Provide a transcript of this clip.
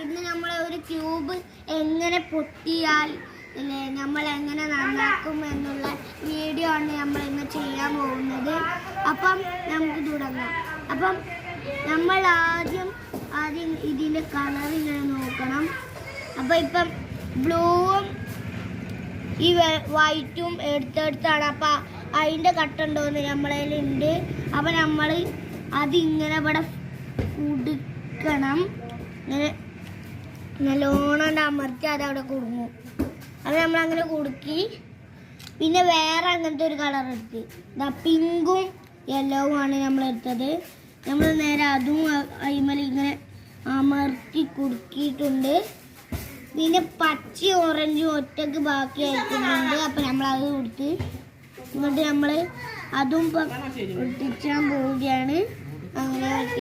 ഇന്ന് നമ്മൾ ഒരു ക്യൂബ് എങ്ങനെ പൊട്ടിയാൽ നമ്മൾ എങ്ങനെ നന്നാക്കും എന്നുള്ള വീഡിയോ ആണ് നമ്മൾ ഇന്ന് ചെയ്യാൻ പോകുന്നത്. അപ്പം നമുക്ക് തുടങ്ങാം. അപ്പം നമ്മൾ ആദ്യം ഇതിൻ്റെ കളർ ഇങ്ങനെ നോക്കണം. അപ്പം ഇപ്പം ബ്ലൂവും ഈ വൈറ്റും എടുത്തെടുത്താണ്. അപ്പം അതിൻ്റെ കട്ടുണ്ടോയെന്ന് നമ്മളതിലുണ്ട്. അപ്പം നമ്മൾ അതിങ്ങനെ ഇവിടെ കുടുക്കണം. ഇങ്ങനെ നല്ലോണം അമർത്തി അതവിടെ കുടുങ്ങും. അത് നമ്മളങ്ങനെ കുടുക്കി പിന്നെ വേറെ അങ്ങനത്തെ ഒരു കളർ എടുത്ത് പിങ്കും യെല്ലോവും ആണ് നമ്മളെടുത്തത്. നമ്മൾ നേരെ അതും അയിമൽ ഇങ്ങനെ അമർത്തി കുടുക്കിയിട്ടുണ്ട്. പിന്നെ പച്ച ഓറഞ്ചും ഒറ്റക്ക് ബാക്കി ആയിട്ടുണ്ട്. അപ്പം നമ്മളത് കൊടുത്ത് എന്നിട്ട് നമ്മൾ അതും ഒട്ടിച്ചാൻ പോവുകയാണ്. അങ്ങനെ